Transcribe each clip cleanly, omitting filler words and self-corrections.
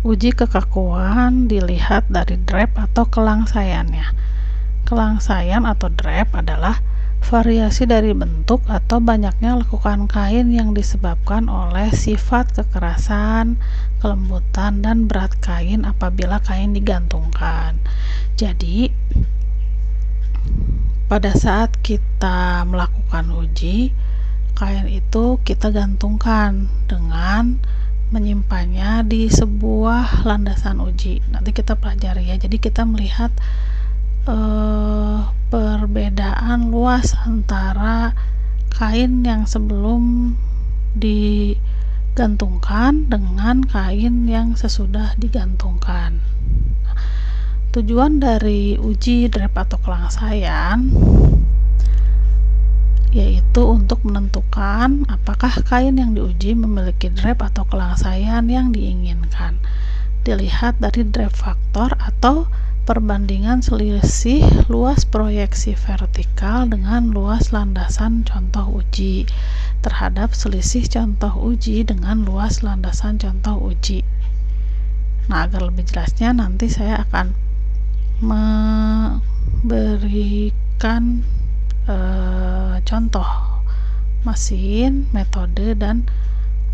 Uji kekakuan dilihat dari drap atau kelangsaiannya. Kelangsaian atau drap adalah variasi dari bentuk atau banyaknya lekukan kain yang disebabkan oleh sifat kekerasan, kelembutan, dan berat kain apabila kain digantungkan. Jadi, pada saat kita melakukan uji, kain itu kita gantungkan dengan menyimpannya di sebuah landasan uji. Nanti kita pelajari ya. Jadi kita melihat perbedaan luas antara kain yang sebelum digantungkan dengan kain yang sesudah digantungkan. Tujuan dari uji drap atau kelangsaian yaitu untuk menentukan apakah kain yang diuji memiliki drap atau kelangsaian yang diinginkan. Dilihat dari drap faktor atau perbandingan selisih luas proyeksi vertikal dengan luas landasan contoh uji terhadap selisih contoh uji dengan luas landasan contoh uji. Nah, agar lebih jelasnya nanti saya akan memberikan contoh mesin, metode, dan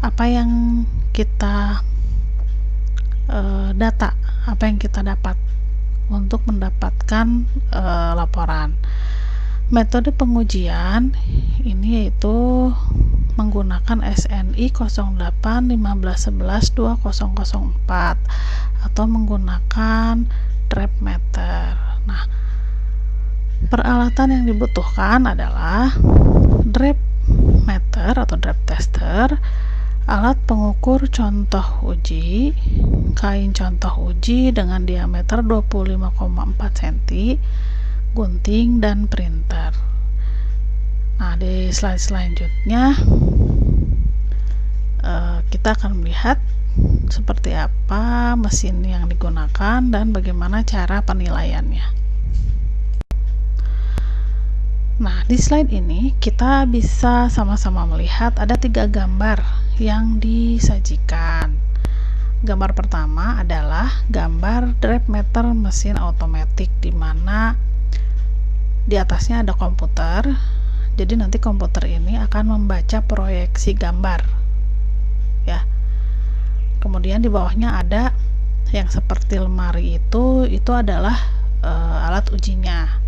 apa yang kita data, apa yang kita dapat untuk mendapatkan laporan. Metode pengujian ini yaitu menggunakan SNI 0815112004 atau menggunakan drap meter. Nah, peralatan yang dibutuhkan adalah drap meter atau drap tester, alat pengukur contoh uji, kain contoh uji dengan diameter 25,4 cm, gunting, dan printer. Nah, di slide selanjutnya kita akan melihat seperti apa mesin yang digunakan dan bagaimana cara penilaiannya. Nah, di slide ini kita bisa sama-sama melihat ada 3 gambar yang disajikan. Gambar pertama adalah gambar drap meter mesin otomatis, di mana di atasnya ada komputer. Jadi nanti komputer ini akan membaca proyeksi gambar, ya. Kemudian di bawahnya ada yang seperti lemari itu adalah alat ujinya.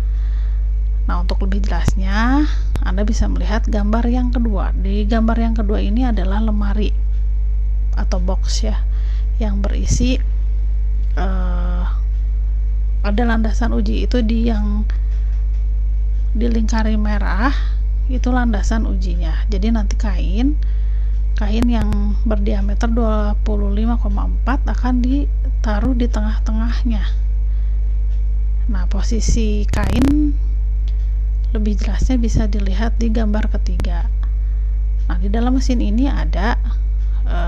Nah, untuk lebih jelasnya, Anda bisa melihat gambar yang kedua. Di gambar yang kedua ini adalah lemari atau box ya, yang berisi ada landasan uji. Itu yang dilingkari merah itu landasan ujinya. Jadi nanti kain yang berdiameter 25,4 akan ditaruh di tengah-tengahnya. Nah, posisi kain lebih jelasnya bisa dilihat di gambar ketiga. Nah, di dalam mesin ini ada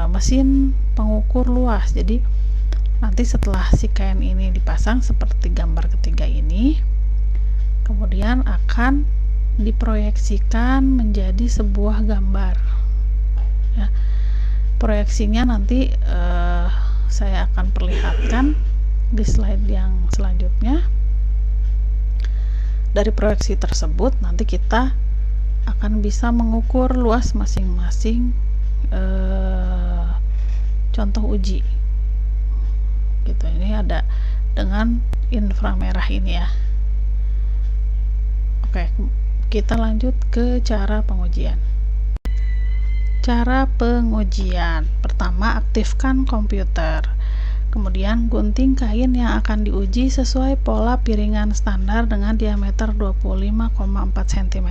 mesin pengukur luas. Jadi nanti setelah si kain ini dipasang seperti gambar ketiga ini, kemudian akan diproyeksikan menjadi sebuah gambar, ya. Proyeksinya nanti saya akan perlihatkan di slide yang selanjutnya. Dari proyeksi tersebut nanti kita akan bisa mengukur luas masing-masing contoh uji gitu. Ini ada dengan inframerah ini ya. Oke, kita lanjut ke cara pengujian. Cara pengujian pertama, aktifkan komputer. Kemudian gunting kain yang akan diuji sesuai pola piringan standar dengan diameter 25,4 cm.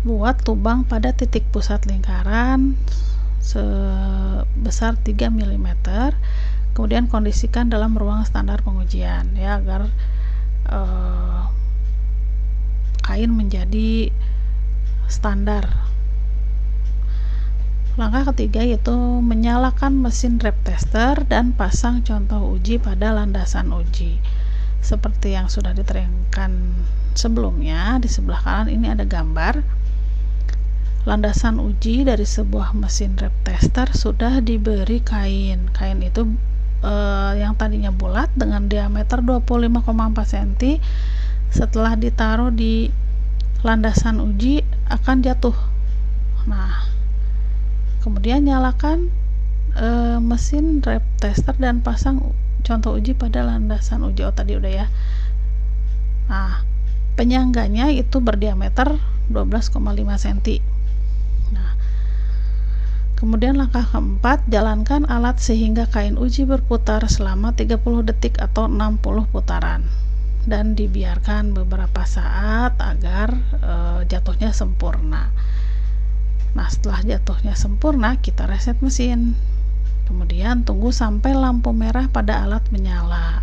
Buat lubang pada titik pusat lingkaran sebesar 3 mm. Kemudian kondisikan dalam ruang standar pengujian ya, agar kain menjadi standar. Langkah ketiga yaitu menyalakan mesin drap tester dan pasang contoh uji pada landasan uji. Seperti yang sudah diterangkan sebelumnya, di sebelah kanan ini ada gambar landasan uji dari sebuah mesin drap tester sudah diberi kain. Kain itu yang tadinya bulat dengan diameter 25,4 cm setelah ditaruh di landasan uji akan jatuh. Nah, kemudian nyalakan mesin drip tester dan pasang contoh uji pada landasan uji. Tadi udah ya. Nah, penyangganya itu berdiameter 12,5 cm. Nah, kemudian langkah keempat, jalankan alat sehingga kain uji berputar selama 30 detik atau 60 putaran dan dibiarkan beberapa saat agar jatuhnya sempurna. Nah, setelah jatuhnya sempurna, kita reset mesin. Kemudian tunggu sampai lampu merah pada alat menyala.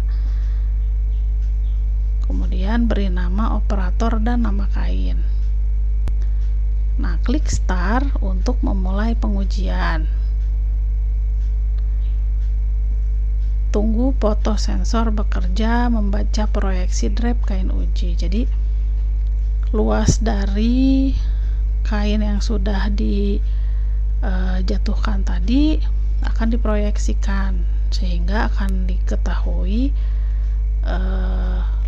Kemudian beri nama operator dan nama kain. Nah, klik start untuk memulai pengujian. Tunggu foto sensor bekerja membaca proyeksi drep kain uji. Jadi luas dari kain yang sudah dijatuhkan tadi akan diproyeksikan sehingga akan diketahui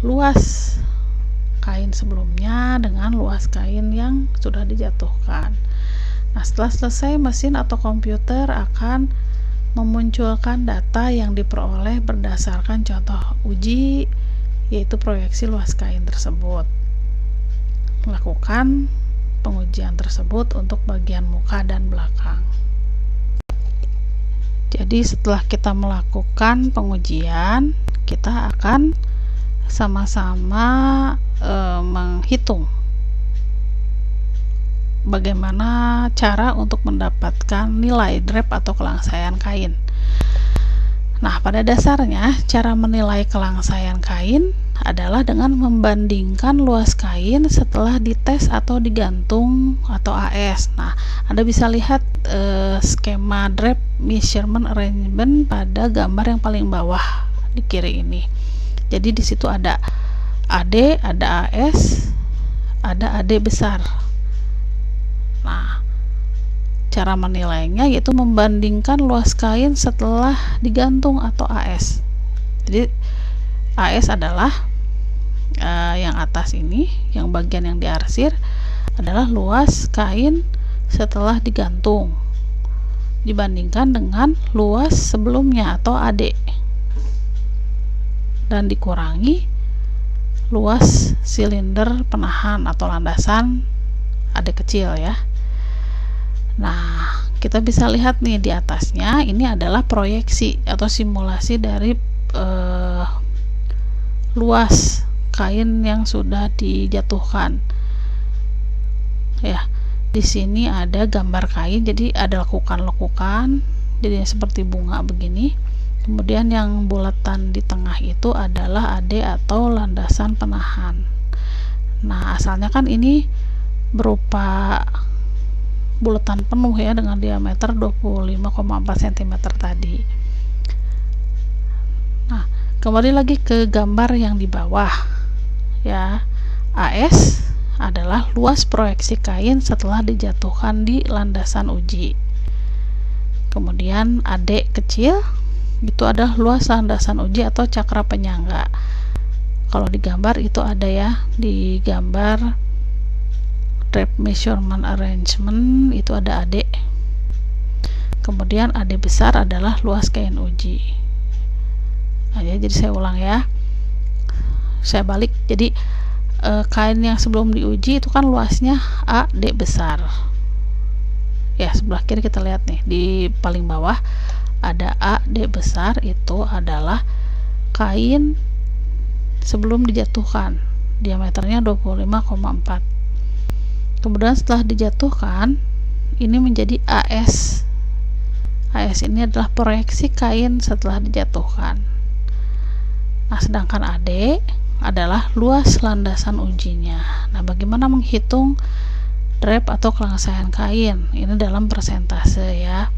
luas kain sebelumnya dengan luas kain yang sudah dijatuhkan. Nah, setelah selesai, mesin atau komputer akan memunculkan data yang diperoleh berdasarkan contoh uji, yaitu proyeksi luas kain tersebut. Lakukan pengujian tersebut untuk bagian muka dan belakang. Jadi setelah kita melakukan pengujian, kita akan sama-sama menghitung bagaimana cara untuk mendapatkan nilai drep atau kelangsaian kain. Nah, pada dasarnya cara menilai kelangsaian kain adalah dengan membandingkan luas kain setelah dites atau digantung atau AS. Nah, Anda bisa lihat skema drep measurement arrangement pada gambar yang paling bawah di kiri ini. Jadi di situ ada AD, ada AS, ada AD besar. Nah, cara menilainya yaitu membandingkan luas kain setelah digantung atau AS. Jadi AS adalah yang atas ini, yang bagian yang diarsir adalah luas kain setelah digantung dibandingkan dengan luas sebelumnya atau AD dan dikurangi luas silinder penahan atau landasan AD kecil ya. Nah, kita bisa lihat nih di atasnya ini adalah proyeksi atau simulasi dari luas kain yang sudah dijatuhkan. Ya, di sini ada gambar kain, jadi ada lekukan-lekukan, jadi seperti bunga begini. Kemudian yang bulatan di tengah itu adalah AD atau landasan penahan. Nah, asalnya kan ini berupa bulatan penuh ya dengan diameter 25,4 cm tadi. Nah, kembali lagi ke gambar yang di bawah ya. AS adalah luas proyeksi kain setelah dijatuhkan di landasan uji. Kemudian AD kecil itu adalah luas landasan uji atau cakra penyangga. Kalau di gambar itu ada ya, di gambar drep measurement arrangement itu ada AD. Kemudian AD besar adalah luas kain uji. Nah, jadi saya ulang ya, saya balik. Jadi kain yang sebelum diuji itu kan luasnya AD besar ya. Sebelah kiri kita lihat nih, di paling bawah ada AD besar, itu adalah kain sebelum dijatuhkan, diameternya 25,4. kemudian setelah dijatuhkan ini menjadi AS. AS ini adalah proyeksi kain setelah dijatuhkan. Nah, sedangkan AD adalah luas landasan ujinya. Nah, bagaimana menghitung drep atau kelangsaian kain? Ini dalam persentase ya.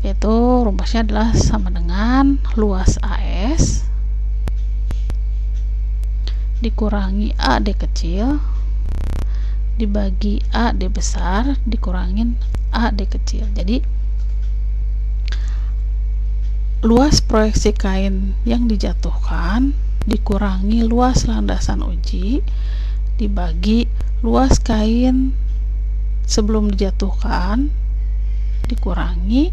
Yaitu rumusnya adalah sama dengan luas AS dikurangi AD kecil dibagi AD besar dikurangin AD kecil. Jadi luas proyeksi kain yang dijatuhkan dikurangi luas landasan uji dibagi luas kain sebelum dijatuhkan dikurangi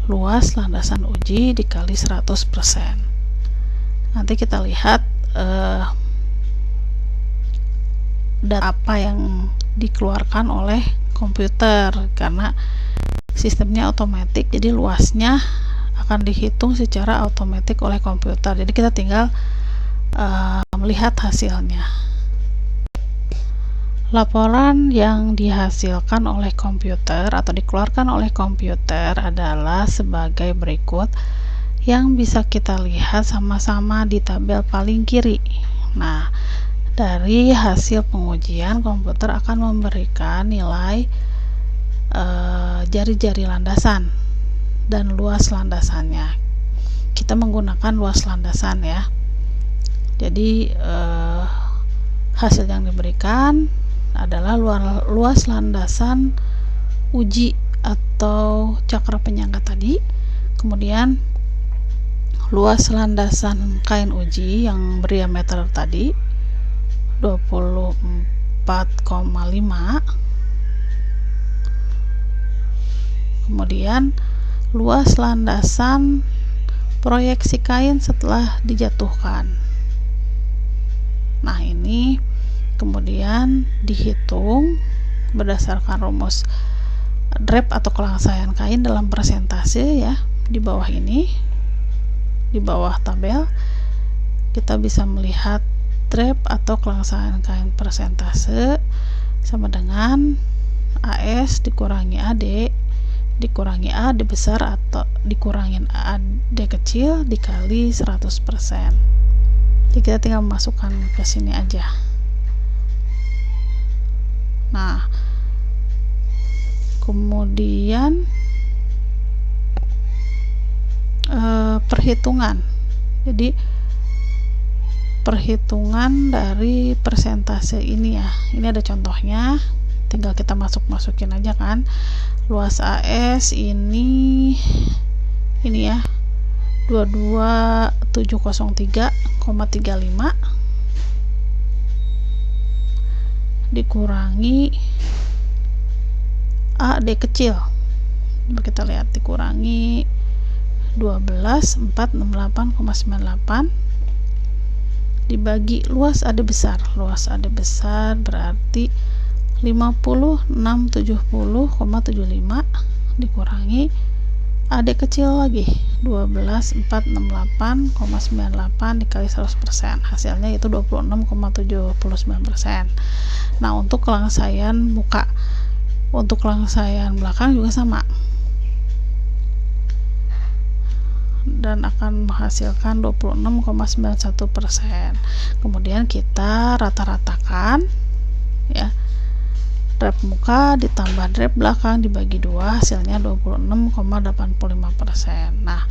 luas landasan uji dikali 100%. Nanti kita lihat data apa yang dikeluarkan oleh komputer, karena sistemnya otomatis, jadi luasnya akan dihitung secara otomatis oleh komputer. Jadi kita tinggal melihat hasilnya. Laporan yang dihasilkan oleh komputer atau dikeluarkan oleh komputer adalah sebagai berikut, yang bisa kita lihat sama-sama di tabel paling kiri. Nah, dari hasil pengujian, komputer akan memberikan nilai jari-jari landasan dan luas landasannya. Kita menggunakan luas landasan ya. Jadi hasil yang diberikan adalah luas landasan uji atau cakra penyangga tadi, kemudian luas landasan kain uji yang berdiameter tadi 24,5, kemudian luas landasan proyeksi kain setelah dijatuhkan. Nah, ini kemudian dihitung berdasarkan rumus drep atau kelangsaian kain dalam persentase ya. Di bawah ini, di bawah tabel kita bisa melihat drep atau kelangsaian kain persentase sama dengan AS dikurangi AD dikurangi AD besar atau dikurangin AD kecil dikali 100%. Jadi kita tinggal memasukkan ke sini aja. Nah, kemudian perhitungan. Jadi perhitungan dari persentase ini ya. Ini ada contohnya. Tinggal kita masukin aja kan. Luas AS ini ya 22703,35 dikurangi AD kecil. Coba kita lihat, dikurangi 12468,98 dibagi luas AD besar. Luas AD besar berarti 50670,75 dikurangi AD kecil lagi 12468,98 dikali 100%. Hasilnya itu 26,79%. Nah, untuk kelangsaian muka, untuk kelangsaian belakang juga sama, dan akan menghasilkan 26,91%. Kemudian kita rata-ratakan ya, drep muka ditambah drep belakang dibagi 2, hasilnya 26,85%. Nah,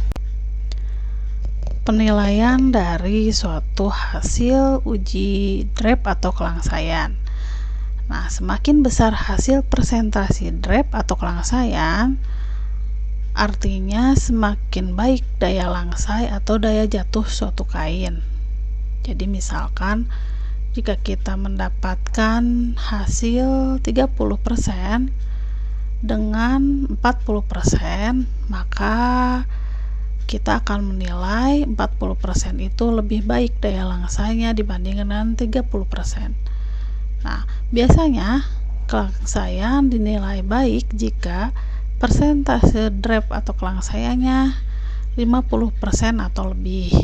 penilaian dari suatu hasil uji drep atau kelangsaian. Nah, semakin besar hasil presentasi drep atau kelangsaian, artinya semakin baik daya langsai atau daya jatuh suatu kain. Jadi misalkan jika kita mendapatkan hasil 30% dengan 40%, maka kita akan menilai 40% itu lebih baik daya langsainya dibanding dengan 30%. Nah, biasanya kelangsaian dinilai baik jika persentase drep atau kelangsaiannya 50% atau lebih.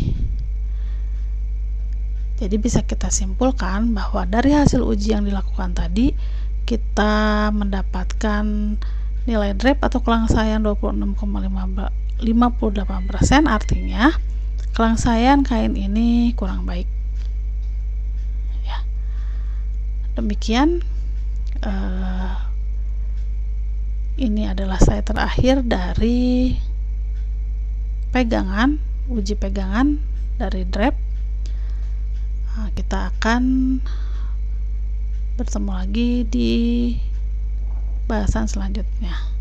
Jadi bisa kita simpulkan bahwa dari hasil uji yang dilakukan tadi, kita mendapatkan nilai drep atau kelangsaian 26,58%, artinya kelangsaian kain ini kurang baik. Ya. Demikian ini adalah slide terakhir dari pegangan, uji pegangan dari drep. Nah, kita akan bertemu lagi di bahasan selanjutnya.